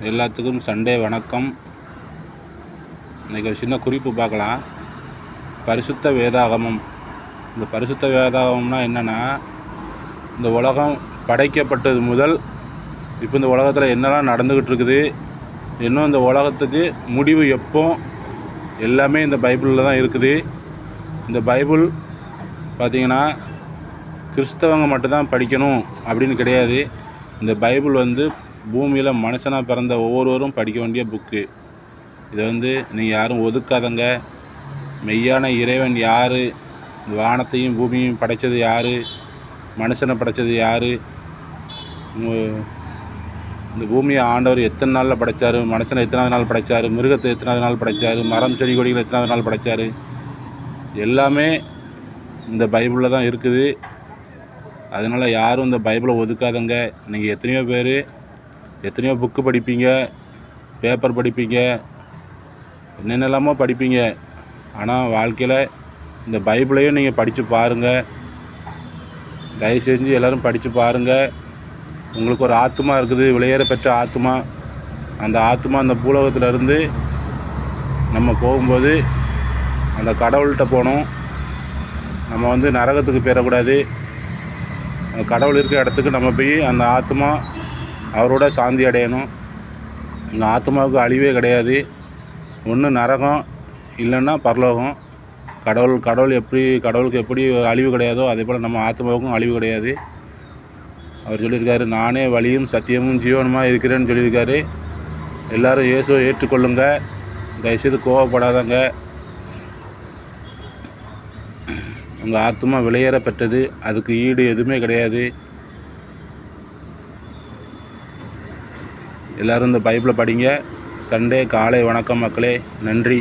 எல்லாத்துக்கும் சண்டே வணக்கம். இன்றைக்கி ஒரு சின்ன குறிப்பு பார்க்கலாம். பரிசுத்த வேதாகமம். இந்த பரிசுத்த வேதாகமம்னா என்னென்னா, இந்த உலகம் படைக்கப்பட்டது முதல் இப்போ இந்த உலகத்தில் என்னெல்லாம் நடந்துக்கிட்டு இருக்குது, இன்னும் இந்த உலகத்துக்கு முடிவு எப்போ, எல்லாமே இந்த பைபிளில் தான் இருக்குது. இந்த பைபிள் பார்த்திங்கன்னா கிறிஸ்தவங்க மட்டும்தான் படிக்கணும் அப்படின்னு கிடையாது. இந்த பைபிள் பூமியில் மனுஷனாக பிறந்த ஒவ்வொருவரும் படிக்க வேண்டிய புக்கு. இதை நீங்கள் யாரும் ஒதுக்காதங்க. மெய்யான இறைவன் யார், வானத்தையும் பூமியையும் படைத்தது யார், மனுஷனை படைத்தது யார், இந்த பூமியை ஆண்டவர் எத்தனை நாளில் படைத்தார், மனுஷனை எத்தனாவது நாள் படைத்தார், மிருகத்தை எத்தனாவது நாள் படைத்தார், மரம் செடி கொடிகளை எத்தனாவது நாள் படைத்தார், எல்லாமே இந்த பைபிளில் தான் இருக்குது. அதனால் யாரும் இந்த பைபிளை ஒதுக்காதங்க. நீங்கள் எத்தனையோ புக்கு படிப்பீங்க, பேப்பர் படிப்பீங்க, என்னென்னலாமோ படிப்பீங்க. ஆனால் வாழ்க்கையில் இந்த பைபிளையும் நீங்கள் படித்து பாருங்கள். தயவு செஞ்சு எல்லோரும் படித்து பாருங்கள். உங்களுக்கு ஒரு ஆத்மா இருக்குது, விலையேற பெற்ற ஆத்மா. அந்த ஆத்மா அந்த பூலோகத்திலேருந்து நம்ம போகும்போது அந்த கடவுள்கிட்ட போகணும். நம்ம நரகத்துக்கு போயிடக்கூடாது. அந்த கடவுள் இருக்கிற இடத்துக்கு நம்ம போய் அந்த ஆத்மா அவரோட சாந்தி அடையணும். இந்த ஆத்மாவுக்கு அழிவே கிடையாது. ஒன்று நரகம், இல்லைன்னா பரலோகம். கடவுளுக்கு எப்படி ஒரு அழிவு கிடையாதோ அதே போல் நம்ம ஆத்மாவுக்கும் அழிவு கிடையாது. அவர் சொல்லியிருக்காரு, நானே வழியும் சத்தியமும் ஜீவனுமாக இருக்கிறேன்னு சொல்லியிருக்காரு. எல்லோரும் இயேசுவை ஏற்றுக்கொள்ளுங்க. தயவுசெய்து கோவப்படாதங்க. உங்கள் ஆத்மா விலையேற பெற்றது, அதுக்கு ஈடு எதுவுமே கிடையாது. எல்லோரும் இந்த பைபிளை படிங்க. சண்டே காலை வணக்கம் மக்களே. நன்றி.